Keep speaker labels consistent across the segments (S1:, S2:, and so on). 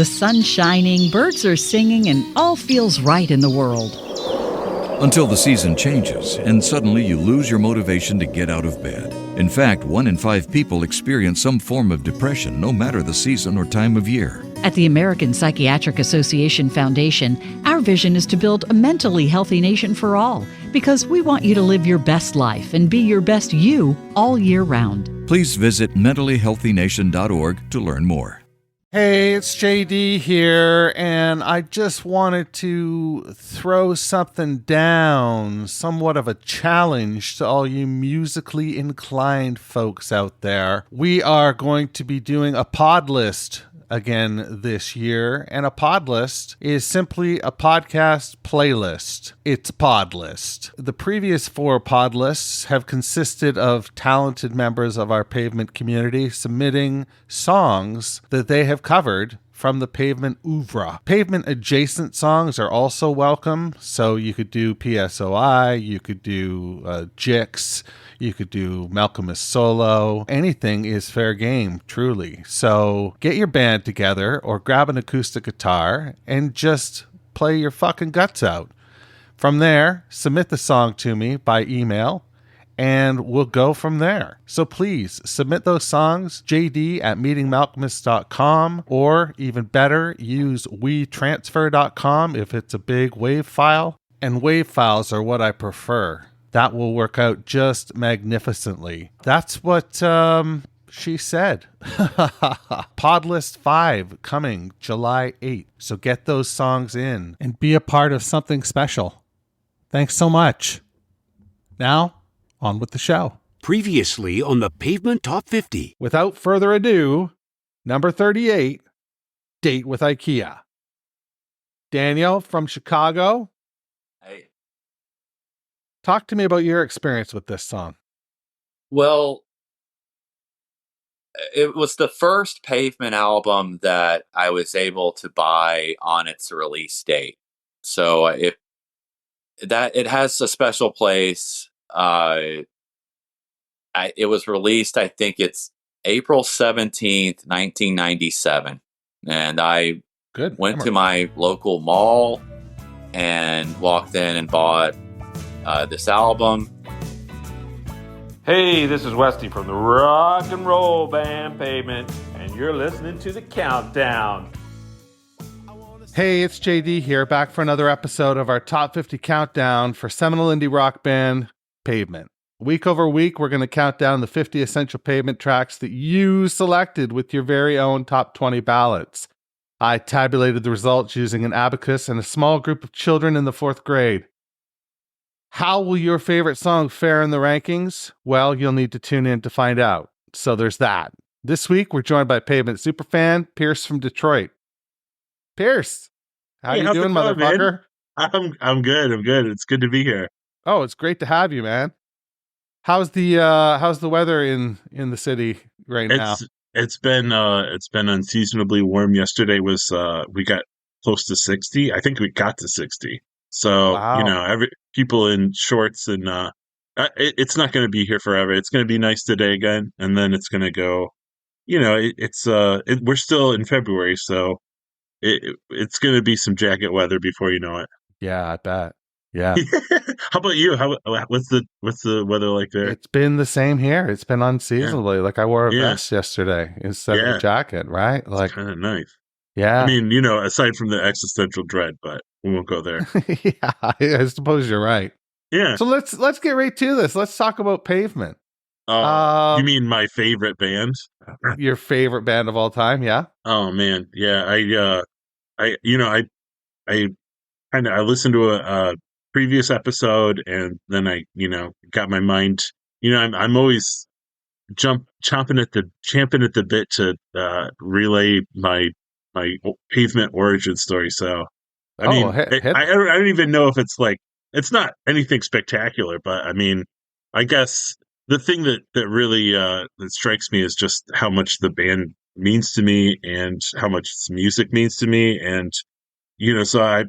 S1: The sun's shining, birds are singing, and all feels right in the world.
S2: Until the season changes, and suddenly you lose your motivation to get out of bed. In fact, 1 in 5 people experience some form of depression, no matter the season or time of year.
S1: At the American Psychiatric Association Foundation, our vision is to build a mentally healthy nation for all, because we want you to live your best life and be your best you all year round.
S2: Please visit mentallyhealthynation.org to learn more.
S3: Hey, it's JD here, and I just wanted to throw something down, somewhat of a challenge to all you musically inclined folks out there. We are going to be doing a pod list again this year, and a pod list is simply a podcast playlist. It's a pod list. The previous 4 pod lists have consisted of talented members of our Pavement community submitting songs that they have covered from the Pavement oeuvre. Pavement adjacent songs are also welcome, so you could do PSOI, you could do Jicks, you could do Malcolmus solo. Anything is fair game, truly. So get your band together or grab an acoustic guitar and just play your fucking guts out. From there, submit the song to me by email, and we'll go from there. So please submit those songs, jd@meetingmalcolmus.com, or even better, use wetransfer.com if it's a big WAV file. And WAV files are what I prefer. That will work out just magnificently. That's what she said. Podlist 5 coming July 8th. So get those songs in and be a part of something special. Thanks so much. Now, on with the show.
S4: Previously on the Pavement Top 50.
S3: Without further ado, number 38, Date with Ikea. Daniel from Chicago.
S5: Hey.
S3: Talk to me about your experience with this song.
S5: Well, it was the first Pavement album that I was able to buy on its release date. So it has a special place. It was released, I think it's April 17th, 1997. And I went to my local mall and walked in and bought this album.
S6: Hey, this is Westy from the rock and roll band Pavement, and you're listening to The Countdown.
S3: Hey, it's JD here, back for another episode of our Top 50 Countdown for seminal indie rock band Pavement. Week over week, we're going to count down the 50 essential Pavement tracks that you selected with your very own top 20 ballots. I tabulated the results using an abacus and a small group of children in the 4th grade. How will your favorite song fare in the rankings? Well, you'll need to tune in to find out. So there's that. This week, we're joined by Pavement superfan Pierce from Detroit. Pierce, how you doing, motherfucker?
S7: Man? I'm good. It's good to be here.
S3: Oh, it's great to have you, man. How's the weather in the city right now?
S7: It's been unseasonably warm. Yesterday was we got close to 60. I think we got to 60. So wow. People in shorts and it's not going to be here forever. It's going to be nice today again, and then it's going to go. We're still in February, so it's going to be some jacket weather before you know it.
S3: Yeah, I bet. Yeah.
S7: How about you? What's the weather like there?
S3: It's been the same here. It's been unseasonably. Yeah. Like I wore a vest yesterday instead of a jacket, right? Like
S7: kind of nice.
S3: Yeah.
S7: I mean, aside from the existential dread, but we won't go there.
S3: Yeah, I suppose you're right.
S7: Yeah.
S3: So let's get right to this. Let's talk about Pavement.
S7: You mean my favorite band?
S3: Your favorite band of all time? Yeah.
S7: Oh man, yeah. I listened to a previous episode, and then I got my mind. I'm always champing at the bit to relay my Pavement origin story. So I don't even know if it's not anything spectacular, but I mean, I guess the thing that really that strikes me is just how much the band means to me and how much its music means to me, and so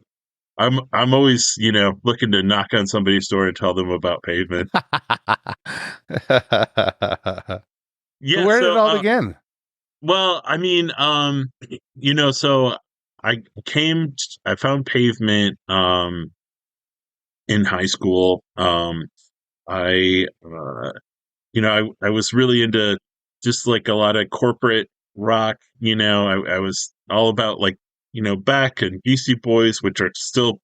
S7: I'm always looking to knock on somebody's door and tell them about Pavement.
S3: Yeah, so where did it all begin?
S7: Well, I mean, So I found Pavement in high school. I I was really into just like a lot of corporate rock. I was all about like Beck and Beastie Boys, which are still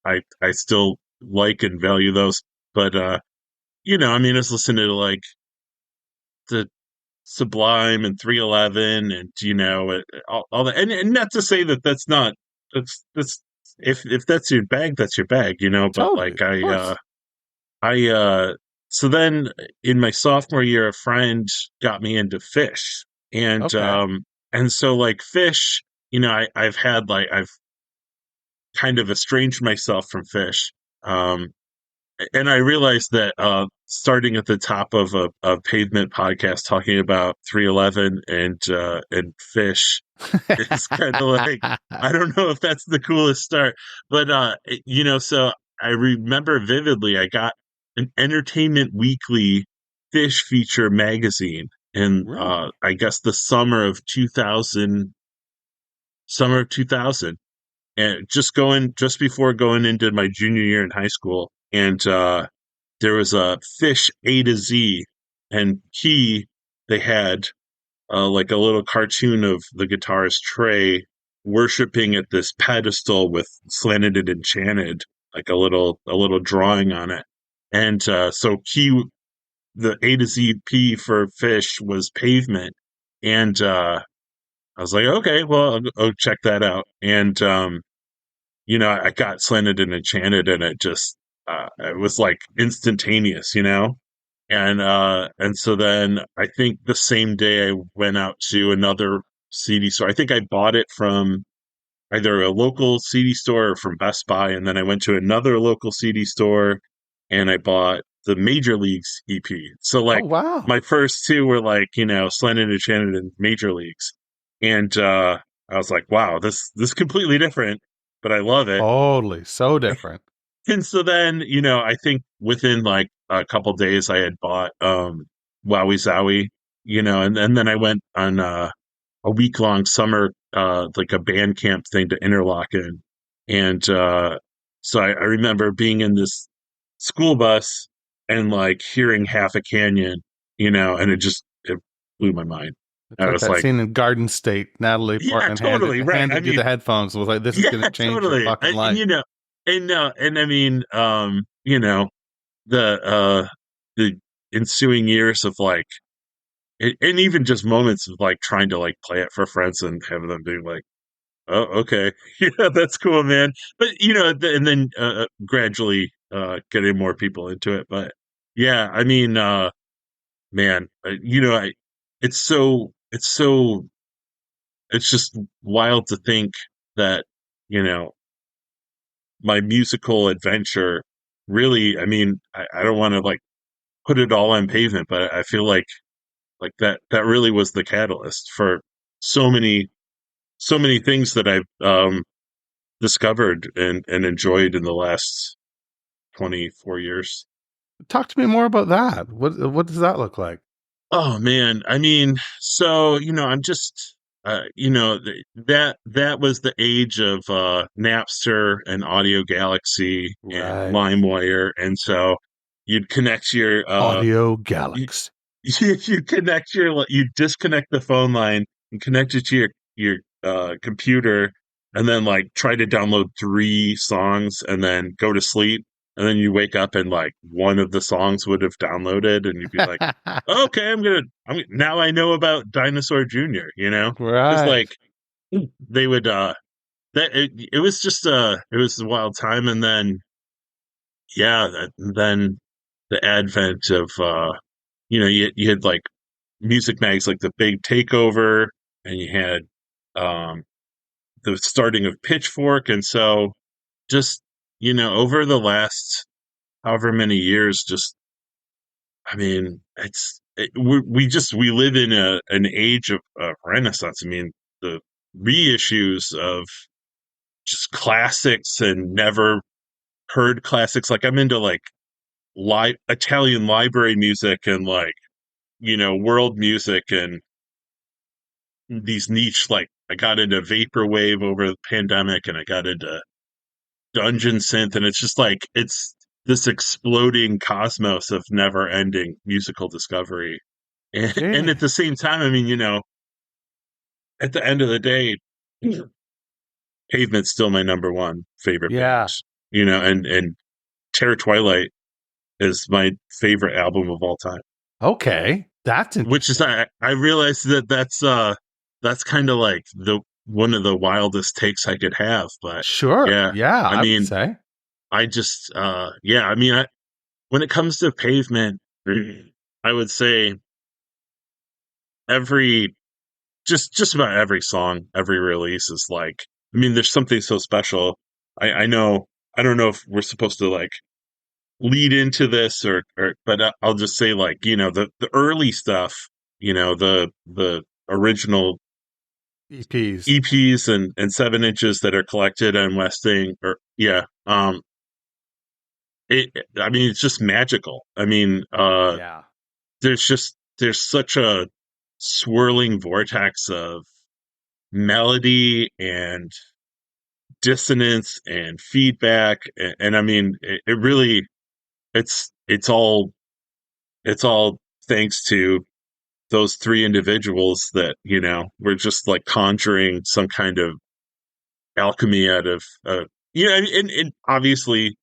S7: I still like and value those. But I was listening to like the Sublime and 311 and all that, and not to say that that's if that's your bag, that's your bag, but
S3: Totally,
S7: like so then in my sophomore year a friend got me into Fish, and so like Fish, I've kind of estranged myself from Fish. And I realized that starting at the top of a Pavement podcast talking about 311 and Fish is kind of like, I don't know if that's the coolest start, but so I remember vividly I got an Entertainment Weekly Fish feature magazine in I guess the summer of 2000, and just before going into my junior year in high school. And there was a Fish A to Z, and they had like a little cartoon of the guitarist Trey worshiping at this pedestal with slanted and enchanted, like a little drawing on it. And so the A to Z P for Fish was Pavement, and I was like, okay, well, I'll check that out. And I got slanted and enchanted, and it was like instantaneous, and so then I think the same day I went out to another CD store. I think I bought it from either a local CD store or from Best Buy, and then I went to another local CD store and I bought the Major Leagues EP. So like,
S3: wow,
S7: my first two were like Slanted and Enchanted and Major Leagues, and I was like, wow, this is completely different, but I love it.
S3: Totally, so different.
S7: And so then, I think within like a couple days I had bought Wowie Zowie, and then I went on a week-long summer like a band camp thing to Interlochen. And so I remember being in this school bus and like hearing Half a Canyon, and it blew my mind.
S3: It's like that scene in Garden State. Natalie Portman handed you the headphones. Was like, this is going to change your fucking life.
S7: And I mean, the ensuing years of like, and even just moments of like trying to like play it for friends and have them be like, oh, okay, yeah, that's cool, man. But and then gradually getting more people into it. But yeah, I mean, man, it's just wild to think that my musical adventure really, I mean, I don't want to like put it all on Pavement, but I feel like that really was the catalyst for so many things that I've discovered and enjoyed in the last 24 years.
S3: Talk to me more about that. What does that look like?
S7: Oh man, I mean, so I'm just that was the age of Napster and Audio Galaxy and LimeWire, and so you'd connect your
S3: Audio Galaxy.
S7: You disconnect the phone line and connect it to your computer, and then like try to download 3 songs and then go to sleep. And then you wake up and like one of the songs would have downloaded, and you'd be like, okay, now I know about Dinosaur Jr., Just like they would, it was just, it was a wild time. And then, then the advent of, you had like music mags, like the Big Takeover, and you had, the starting of Pitchfork. And so just, over the last however many years, I mean, we live in an age of Renaissance. I mean, the reissues of just classics and never heard classics. Like I'm into like Italian library music and like, world music and these niche like got into vaporwave over the pandemic, and I got into dungeon synth, and it's just like it's this exploding cosmos of never ending musical discovery. And at the same time, I mean, at the end of the day, Pavement's still my number one favorite band. And Terror Twilight is my favorite album of all time.
S3: Okay,
S7: which is I realized that's kind of like one of the wildest takes I could have, but
S3: sure, yeah. I mean,
S7: would say. I just I mean, when it comes to Pavement, I would say just about every song, every release is like, I mean, there's something so special. I know, I don't know if we're supposed to like lead into this but I'll just say, like, the early stuff, the original EPs and 7-inches that are collected on Westing, I mean, it's just magical. I mean, there's such a swirling vortex of melody and dissonance and feedback, and I mean, it really, it's all thanks to those three individuals that were just like conjuring some kind of alchemy out of and obviously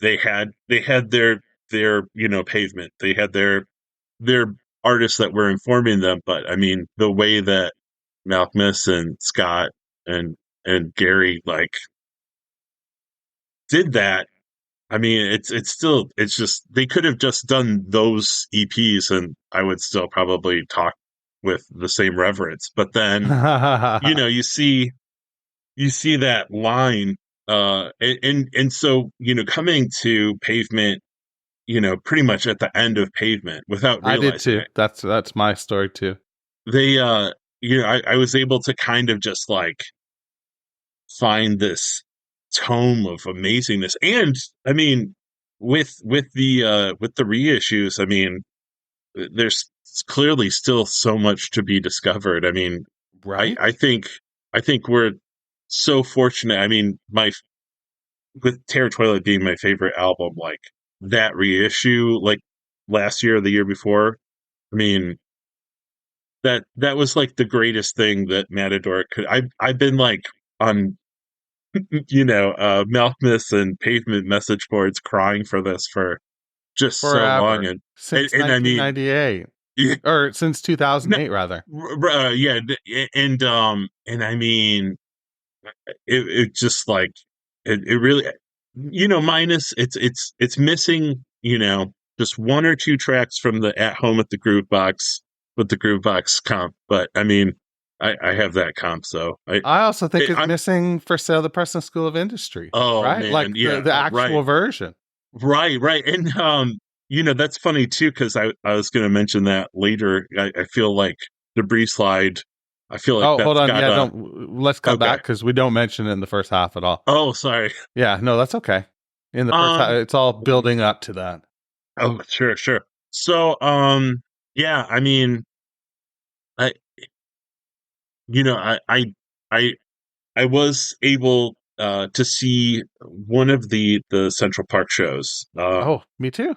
S7: they had their Pavement, they had their artists that were informing them, but I mean, the way that Malcolmus and Scott and Gary like did that, I mean, it's just, they could have just done those EPs and I would still probably talk with the same reverence. But then, you see that line, and so, coming to Pavement, pretty much at the end of Pavement without realizing
S3: I did too.
S7: it.
S3: That's my story too.
S7: They, I was able to kind of just like find this tome of amazingness, and I mean, with the reissues, I mean, there's clearly still so much to be discovered. I mean,
S3: right?
S7: I think we're so fortunate. I mean, with Terror Twilight being my favorite album, like that reissue, like last year or the year before, I mean, that was like the greatest thing that Matador could. I've been like on Malcolmus and Pavement message boards crying for this for just
S3: Forever.
S7: So long, and
S3: since 1998, I mean, or since 2008 rather.
S7: And I mean, it just like it really, minus it's missing, just one or two tracks from the At Home at the Groove Box with the Groove Box comp, but I mean, I have that comp, so
S3: I also think it's missing For Sale the Preston School of Industry.
S7: Oh,
S3: right,
S7: man,
S3: like the actual version.
S7: Right, and that's funny too, because I was going to mention that later. I feel like Debris Slide. I feel like
S3: hold on, let's come back because we don't mention it in the first half at all.
S7: Oh, sorry.
S3: Yeah, no, that's okay. In the first half, it's all building up to that.
S7: Oh, sure. So, I mean, I was able to see one of the Central Park shows.
S3: Me too.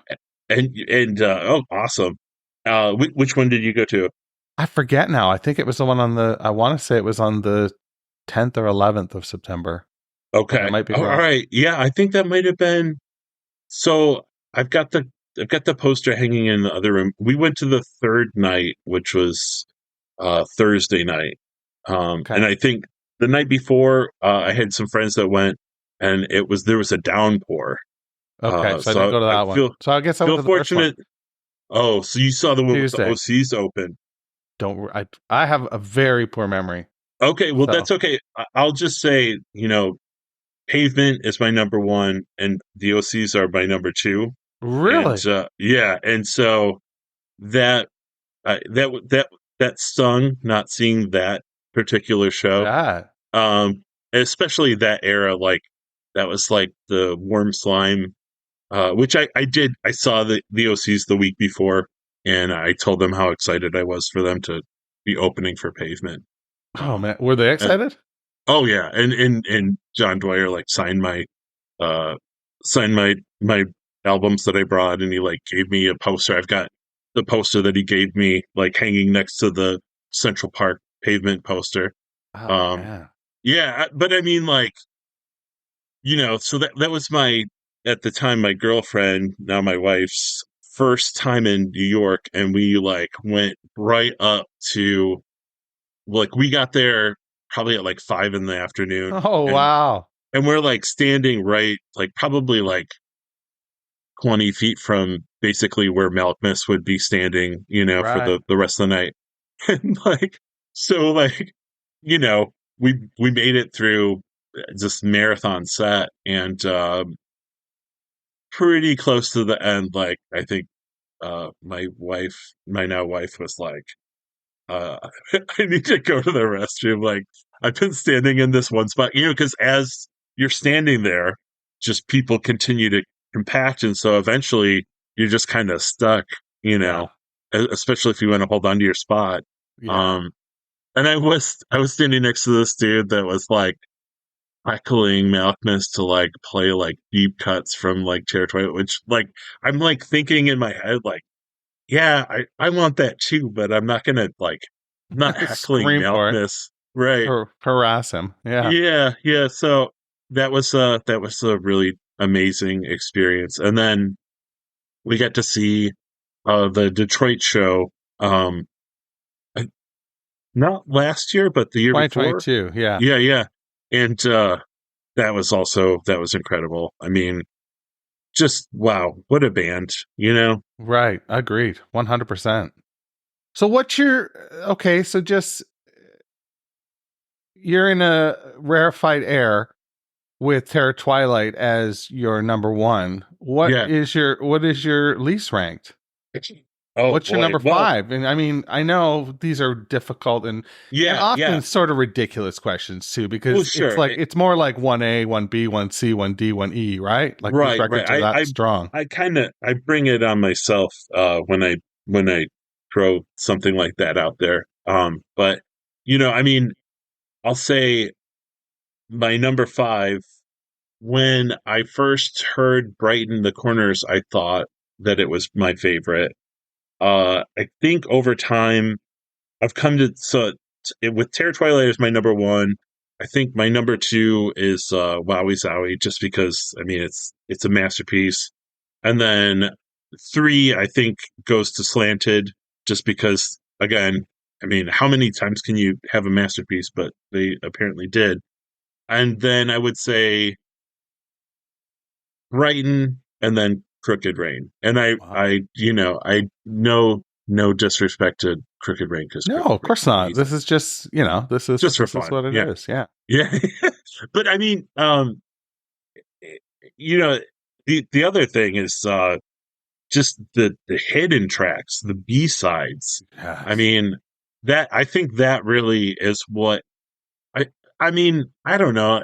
S7: And awesome. Which one did you go to?
S3: I forget now. I think it was the one I want to say it was on the 10th or 11th of September.
S7: Okay.
S3: It might be
S7: all right. Yeah, I think that might have been. So I've got the poster hanging in the other room. We went to the third night, which was Thursday night. And I think the night before, I had some friends that went, and there was a downpour.
S3: Okay, so I didn't go to that one. So I guess I feel fortunate.
S7: Oh, so you saw the one with the OCs open?
S3: I have a very poor memory.
S7: Okay, well, that's okay. I'll just say, Pavement is my number one, and the OCs are my number two.
S3: Really?
S7: And, yeah, and so that stung not seeing that particular show.
S3: Yeah.
S7: Especially that era, like that was like the Warm Slime, which I did. I saw the OCs the week before, and I told them how excited I was for them to be opening for Pavement.
S3: Oh man, were they excited?
S7: Oh yeah, and John Dwyer like signed my my albums that I brought, and he like gave me a poster. I've got the poster that he gave me like hanging next to the Central Park Pavement poster.
S3: Oh man.
S7: Yeah, but I mean, like, so that was at the time, my girlfriend, now my wife's first time in New York, and we like went right up to, like, we got there probably at like 5 in the afternoon.
S3: Oh, wow.
S7: And we're like standing right, like probably like 20 feet from basically where Malkmus would be standing,
S3: Right.
S7: for the rest of the night. And like, so like, we made it through this marathon set, and pretty close to the end, like, I think my now wife was like, I need to go to the restroom. Like, I've been standing in this one spot, because as you're standing there, just people continue to compact, and so eventually you're just kind of stuck, especially if you want to hold on to your spot.
S3: Yeah.
S7: And I was standing next to this dude that was like heckling Malkmus to like play like deep cuts from like Territory, which like I'm like thinking in my head like, yeah, I want that too, but I'm not gonna like not heckling Malkmus, right?
S3: Or harass him.
S7: Yeah. So that was a really amazing experience, and then we got to see the Detroit show. Not last year, but the year before.
S3: 2022, yeah.
S7: Yeah. And that was incredible. I mean, just wow, what a band,
S3: Right, agreed, 100%. So what's so just, you're in a rarefied air with Terror Twilight as your number one. What is your least ranked? What's your number 5? And I mean, I know these are difficult and often sort of ridiculous questions too, because it's like it's more like 1A, 1B, 1C, 1D, 1E, right? Like these records are that strong.
S7: I bring it on myself when I throw something like that out there. But I mean, I'll say my number 5. When I first heard Brighten the Corners, I thought that it was my favorite. I think over time I've come to, with Terror Twilight is my number 1. I think my number 2 is Wowie Zowie, just because I mean it's a masterpiece. And then 3 I think goes to Slanted, just because, again, I mean, how many times can you have a masterpiece? But they apparently did. And then I would say Brighton, and then Crooked Rain. And I no disrespect to Crooked Rain, because
S3: no, of course not. This is just this is
S7: for fun.
S3: Is what it is. Yeah.
S7: But I mean, the other thing is just the hidden tracks, the B-sides.
S3: Yes.
S7: I mean, I think that really is what I mean, I don't know.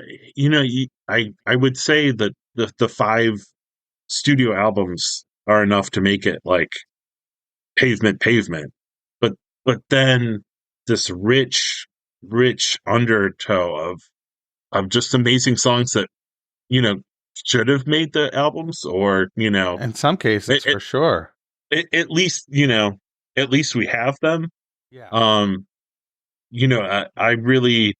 S7: I would say that the 5 studio albums are enough to make it like pavement, but then this rich undertow of just amazing songs that should have made the albums, or
S3: in some cases for sure.
S7: At least we have them.
S3: Yeah.
S7: I really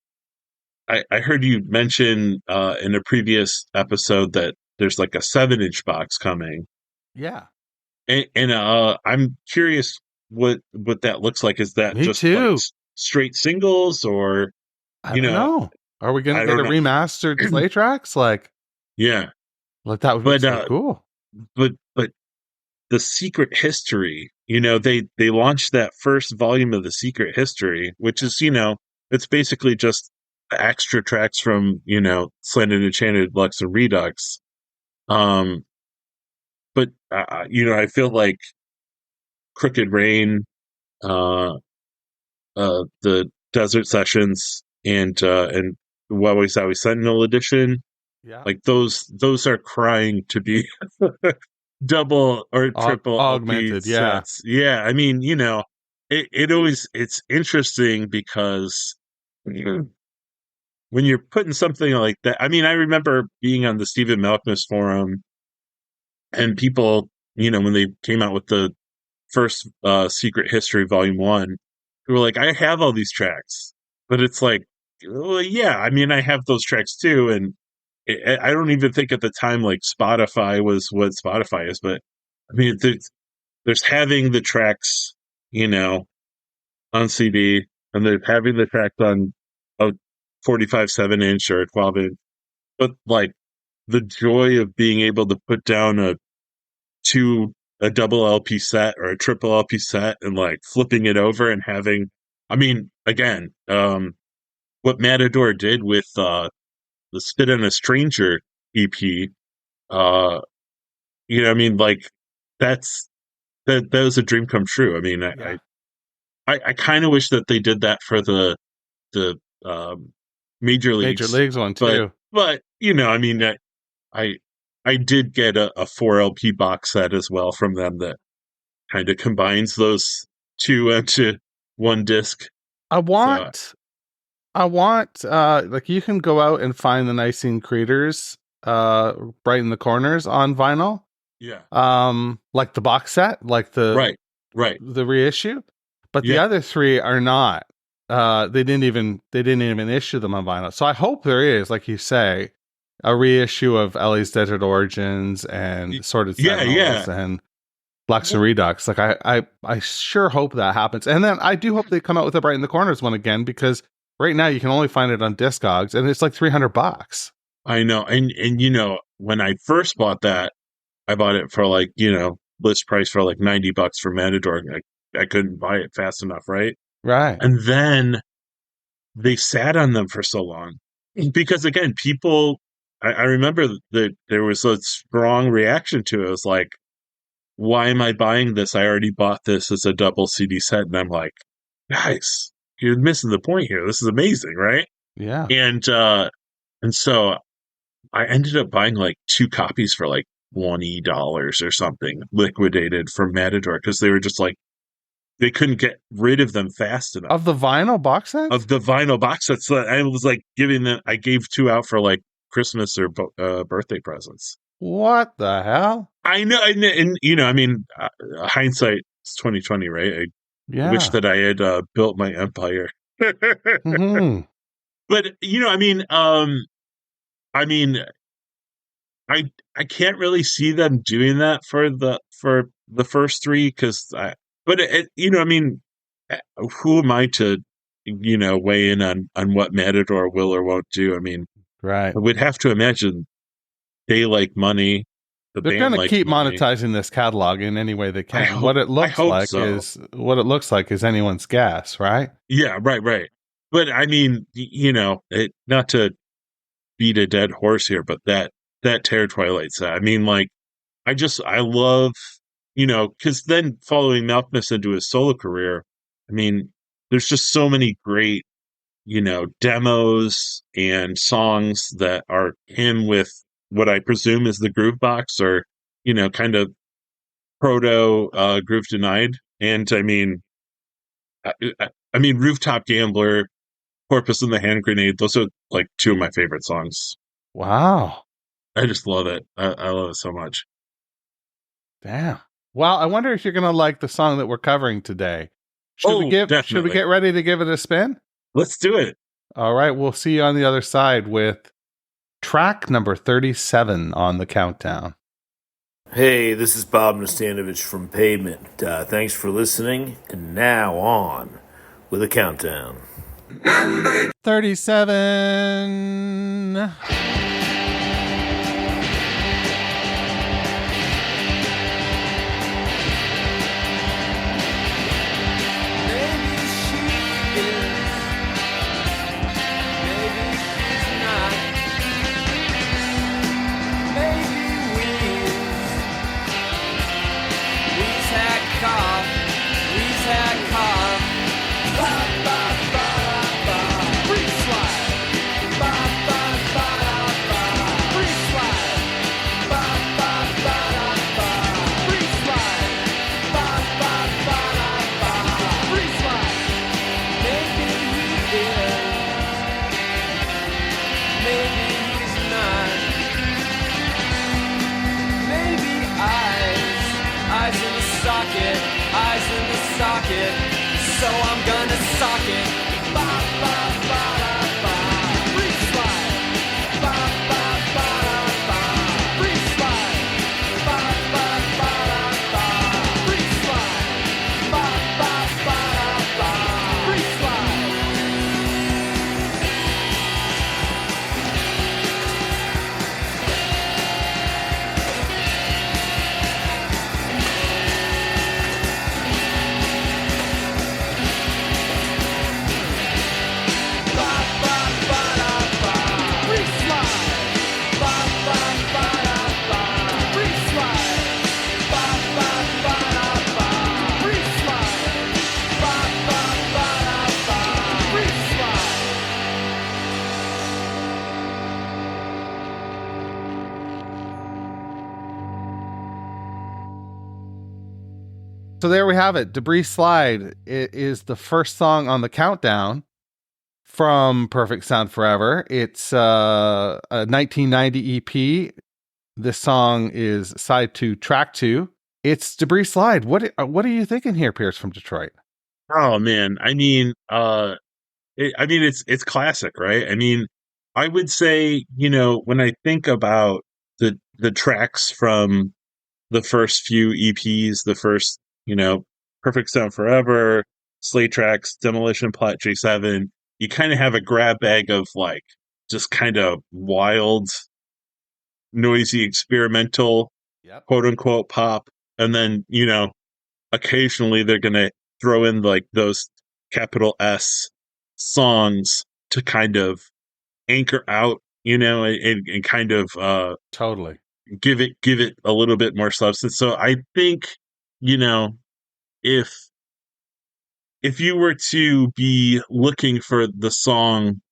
S7: I heard you mention in a previous episode that there's like a 7-inch box coming.
S3: Yeah.
S7: And I'm curious what that looks like. Is that
S3: Me
S7: just
S3: too.
S7: Like straight singles, or
S3: I don't know? Are we going to get a remastered play tracks? Like,
S7: yeah,
S3: like that would be so cool.
S7: But the Secret History, they launched that first volume of the Secret History, which is it's basically just extra tracks from Slanted, Enchanted, Lux, and Redux. But I feel like Crooked Rain, the Desert Sessions, and Wowie Zowie Sentinel Edition, like those are crying to be double or triple
S3: augmented.
S7: sets. Yeah, I mean, it's interesting because when you're putting something like that, I mean, I remember being on the Stephen Malkmus forum, and people, when they came out with the first Secret History Volume 1, who were like, I have all these tracks. But it's like, well, yeah, I mean, I have those tracks too. And I don't even think at the time, like, Spotify was what Spotify is. But, I mean, there's having the tracks, on CD, and they're having the tracks on a 45 7-inch or a 12-inch. But, like, the joy of being able to put down a double LP set or a triple LP set and, like, flipping it over and having, I mean, again, what Matador did with the Spit on a Stranger EP, I mean, like, that was a dream come true. I mean, yeah. I kind of wish that they did that for the Major Leagues
S3: one too.
S7: But I mean, I did get a 4 LP box set as well from them that kind of combines those two into one disc.
S3: I want, like, you can go out and find the Nicene Creators, right in the corners on vinyl.
S7: Yeah.
S3: Like the box set, like the the reissue, but the other three are not. They didn't even issue them on vinyl. So I hope there is, like you say, a reissue of Ellie's Desert Origins and Sorted Sentinels and Blacks and Redux. Like, I sure hope that happens. And then I do hope they come out with a Bright in the Corners one again, because right now you can only find it on Discogs, and it's like $300.
S7: I know. And when I first bought that, I bought it for, like, list price for like $90 for Matador. I couldn't buy it fast enough, right?
S3: Right.
S7: And then they sat on them for so long. Because, again, people, I remember that there was a strong reaction to it. It was like, why am I buying this? I already bought this as a double CD set. And I'm like, guys, you're missing the point here. This is amazing, right?
S3: Yeah.
S7: And so I ended up buying like 2 copies for like $20 or something, liquidated from Matador, because they were just like, they couldn't get rid of them fast enough.
S3: Of the vinyl box sets?
S7: Of the vinyl box sets. So I was like I gave 2 out for like Christmas or birthday presents.
S3: What the hell?
S7: I know. And I mean, hindsight is 2020, right? I wish that I had built my empire.
S3: Mm-hmm.
S7: But, I can't really see them doing that for the first 3, because who am I to, weigh in on what Matador will or won't do? I mean,
S3: right.
S7: I would have to imagine they like money.
S3: They're going to keep monetizing this catalog in any way they can. What it looks like is anyone's guess, right?
S7: Yeah, right. But I mean, not to beat a dead horse here, but that Terror Twilight set, I mean, like, I love, because then following Malkmus into his solo career, I mean, there's just so many great, demos and songs that are him with what I presume is the Groove Box, or, kind of proto Groove Denied. And I mean, Rooftop Gambler, Porpoise and the Hand Grenade, those are like 2 of my favorite songs.
S3: Wow.
S7: I just love it. I love it so much.
S3: Damn. Well, I wonder if you're going to like the song that we're covering today. Should we get ready to give it a spin?
S7: Let's do it.
S3: All right. We'll see you on the other side with track number 37 on the countdown.
S8: Hey, this is Bob Nastanovich from Pavement. Thanks for listening. And now on with a countdown.
S3: 37.
S9: pocket, eyes in the socket, so I'm gonna sock it. Ba, ba, ba, da, ba. Free slide. Ba, ba, ba, da, ba. Free slide. Ba, ba, ba, da, ba. Free slide. Ba, ba, ba, da, ba. Free slide.
S3: So there we have it. Debris Slide. It is the first song on the countdown from Perfect Sound Forever. It's a 1990 EP. This song is side 2, track 2. It's Debris Slide. What are you thinking here, Pierce from Detroit?
S7: Oh man, I mean, it's classic, right? I mean, I would say, when I think about the tracks from the first few EPs, the first, Perfect Sound Forever, Slate Tracks, Demolition Plot, J7, you kind of have a grab bag of like just kind of wild, noisy, experimental, quote unquote pop. And then, occasionally they're going to throw in like those capital S songs to kind of anchor out, and kind of
S3: totally
S7: give it a little bit more substance. So I think, if you were to be looking for the song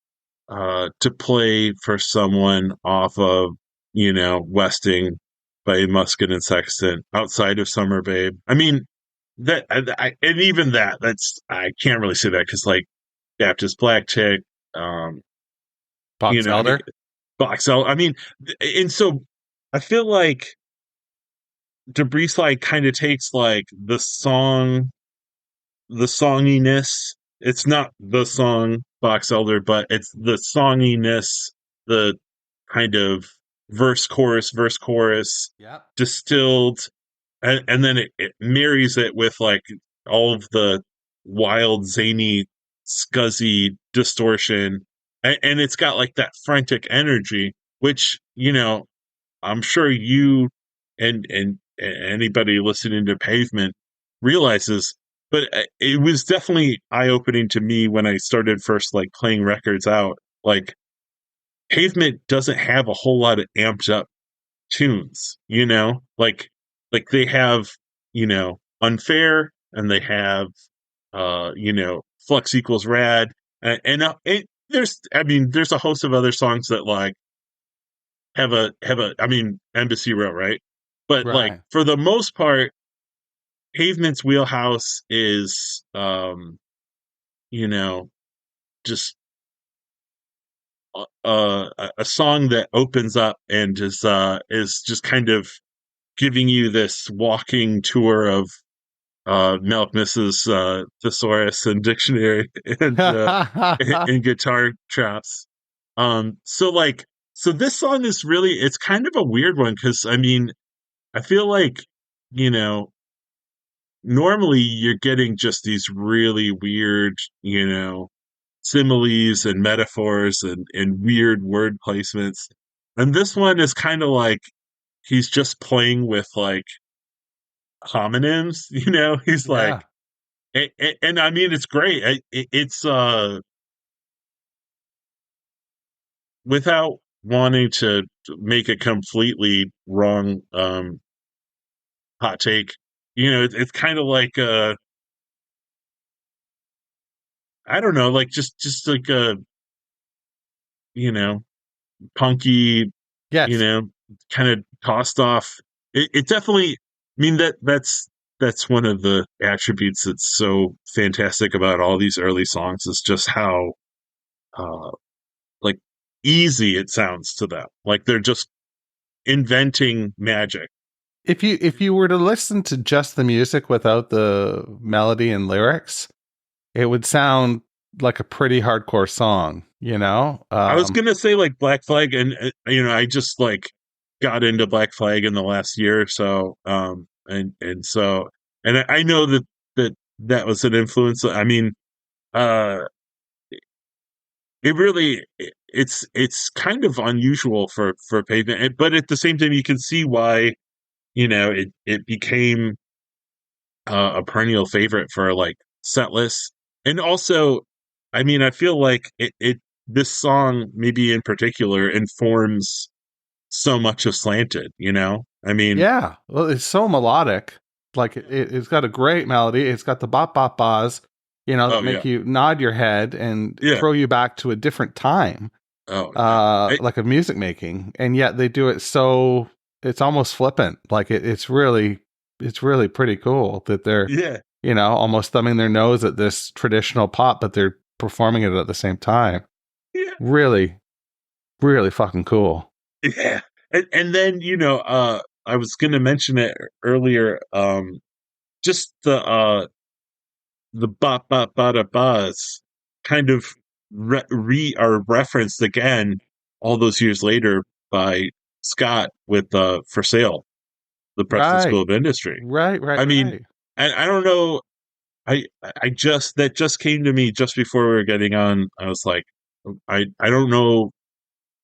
S7: to play for someone off of, Westing by Musket and Sexton outside of Summer Babe, I mean, that and even that's I can't really say that because like Baptist Black Chick,
S3: Box Elder.
S7: Box Elder. I mean, and so I feel like Debris Slide kind of takes like the songiness. It's not the song Box Elder, but it's the songiness, the kind of verse chorus distilled, and then it marries it with like all of the wild, zany, scuzzy distortion, and it's got like that frantic energy, which I'm sure you and anybody listening to Pavement realizes. But it was definitely eye-opening to me when I started first like playing records out. Like Pavement doesn't have a whole lot of amped up tunes, like they have, Unfair, and they have Flux Equals Rad, and there's a host of other songs that like have a Embassy Row, right? But
S3: right.
S7: Like for the most part, Pavement's wheelhouse is just a song that opens up and is just kind of giving you this walking tour of Malcolm's thesaurus and dictionary and guitar traps. So this song is really, it's kind of a weird one because I feel like normally you're getting just these really weird similes and metaphors and weird word placements, and this one is kind of like he's just playing with like homonyms. He's like, and it's great. It's without wanting to make a completely wrong hot take, it's kind of like I don't know, like just like a punky, kind of tossed off. It definitely, that's one of the attributes that's so fantastic about all these early songs is just how like easy it sounds to them. Like they're just inventing magic,
S3: If you were to listen to just the music without the melody and lyrics, it would sound like a pretty hardcore song, you know?
S7: I was gonna say like Black Flag, and I just like got into Black Flag in the last year or so, and I know that was an influence. I mean, uh, it really it's kind of unusual for Pavement, but at the same time, you can see why it became a perennial favorite for like set lists, and also, I mean, I feel like it this song maybe in particular informs so much of Slanted. I mean,
S3: yeah, well, it's so melodic. Like it's got a great melody. It's got the bop bop bas, that make you nod your head and throw you back to a different time. Like of music making, and yet they do it so it's almost flippant. Like it's really pretty cool that they're almost thumbing their nose at this traditional pop, but they're performing it at the same time.
S7: Yeah,
S3: really, really fucking cool.
S7: Yeah, and then I was going to mention it earlier. Just the bop bop bada buzz kind of are referenced again all those years later by Scott with For Sale, the Preston School of Industry.
S3: Right.
S7: I mean, I don't know. That just came to me just before we were getting on. I was like, I don't know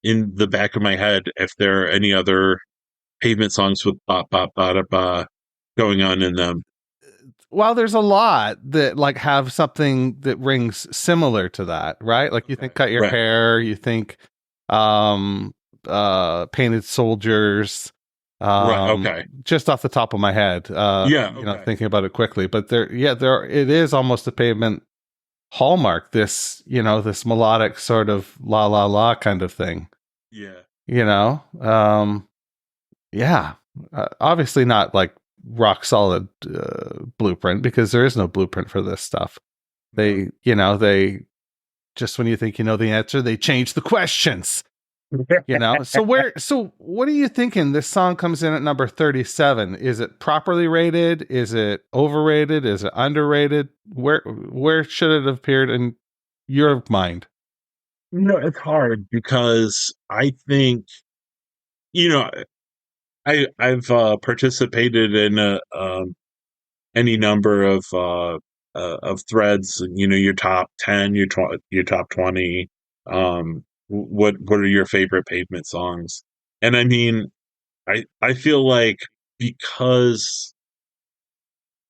S7: in the back of my head if there are any other Pavement songs with bop bop bada ba going on in them.
S3: Well, there's a lot that like have something that rings similar to that, right? Like you think Cut Your Hair, you think Painted Soldiers.
S7: Okay.
S3: Just off the top of my head. Thinking about it quickly. But it is almost a Pavement hallmark, this melodic sort of la la la kind of thing.
S7: Yeah.
S3: Obviously not like rock solid blueprint, because there is no blueprint for this stuff. They just when you think you know the answer, they change the questions. So what are you thinking? This song comes in at number 37. Is it properly rated? Is it overrated? Is it underrated? Where should it have appeared in your mind?
S7: It's hard because I think, I've participated in any number of threads. Your top 10, your top 20. What are your favorite Pavement songs? And I mean, I feel like because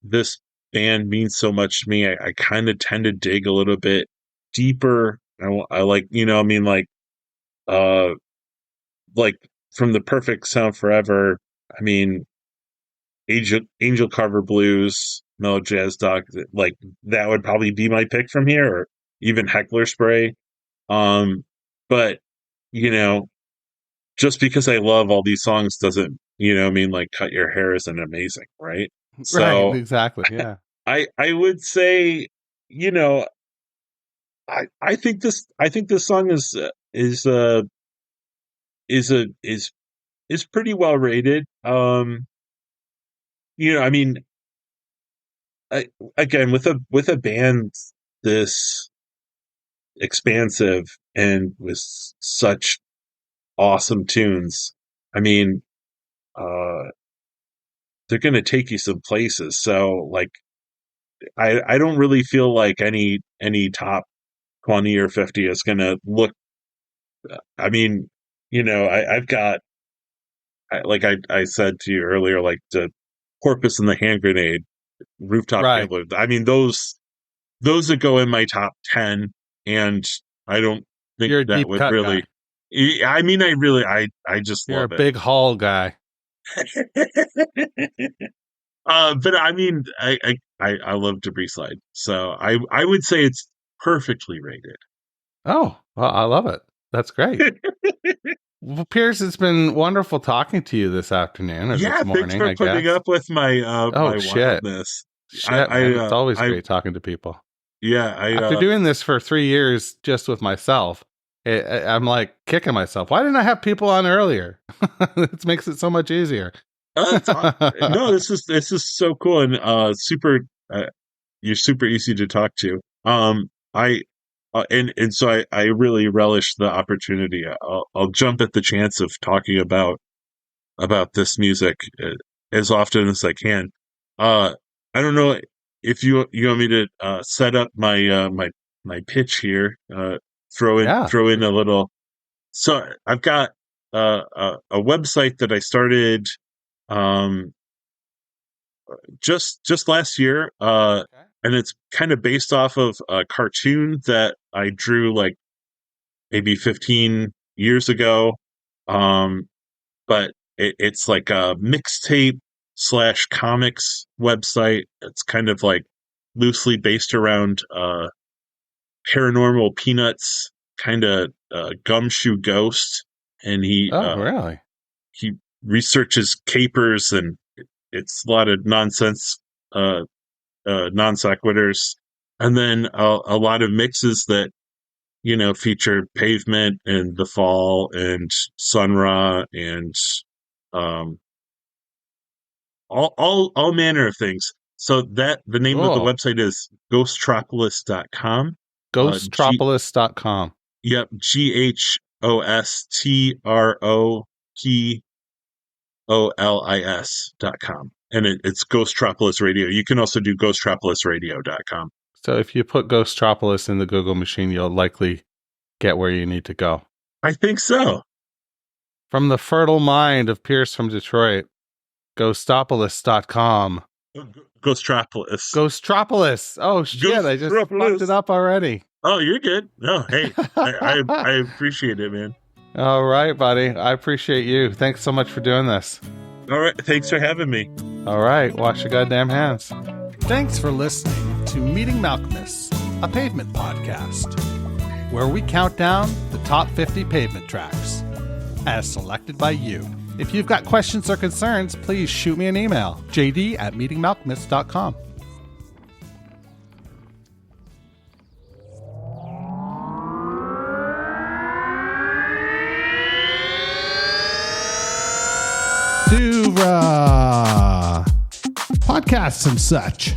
S7: this band means so much to me, I kind of tend to dig a little bit deeper. I like, like from the Perfect Sound Forever. I mean, Angel Carver Blues, Mellow Jazz Dog, like that would probably be my pick from here, or even Heckler Spray. But just because I love all these songs doesn't, like Cut Your Hair isn't amazing, right? So
S3: right, exactly. Yeah.
S7: I would say, I think this song is pretty well rated. I mean, again, with a band this expansive and with such awesome tunes, I mean, they're going to take you some places. So like, I don't really feel like any top 20 or 50 is going to look, I mean, I've got, like I said to you earlier, like the Porpoise and the Hand Grenade, Rooftop Gambler. I mean, those that go in my top 10, and I don't think that would really. Guy. I mean, I just
S3: You're
S7: love
S3: a big haul guy.
S7: But I mean, I love Debris Slide, so I would say it's perfectly rated.
S3: Oh, well, I love it. That's great. Well, Piers, it's been wonderful talking to you this afternoon or this morning.
S7: Thanks for putting up with my my wildness.
S3: It's always great talking to people.
S7: Yeah,
S3: after doing this for 3 years just with myself, I'm like kicking myself. Why didn't I have people on earlier? It makes it so much easier.
S7: No, this is so cool and super. You're super easy to talk to. I and so I really relish the opportunity. I'll jump at the chance of talking about this music as often as I can. I don't know if you want me to set up my pitch here. Throw in a little. So I've got a website that I started just last year, and it's kind of based off of a cartoon that I drew like maybe 15 years ago. But it's like a mixtape / comics website. It's kind of like loosely based around Paranormal Peanuts, kind of Gumshoe Ghost, and he
S3: really
S7: he researches capers, and it's a lot of nonsense, non sequiturs, and then a lot of mixes that feature Pavement and The Fall and Sun Ra and all manner of things. So that the name of the website is ghostropolis.com.
S3: Ghostropolis.com.
S7: Yep, GHOSTROPOLIS.com. And it's Ghostropolis Radio. You can also do ghostropolisradio.com.
S3: So if you put Ghostropolis in the Google machine, you'll likely get where you need to go.
S7: I think so.
S3: From the fertile mind of Pierce from Detroit, ghostopolis.com.
S7: Ghostropolis.
S3: Ghostropolis. Oh, shit. I just fucked it up already.
S7: Oh, you're good. No, hey, I appreciate it, man.
S3: All right, buddy. I appreciate you. Thanks so much for doing this.
S7: All right. Thanks for having me.
S3: All right. Wash your goddamn hands.
S10: Thanks for listening to Meeting Malcolmus, a Pavement podcast, where we count down the top 50 Pavement tracks, as selected by you. If you've got questions or concerns, please shoot me an email, jd@meetingmalcolmus.com. To podcasts and such.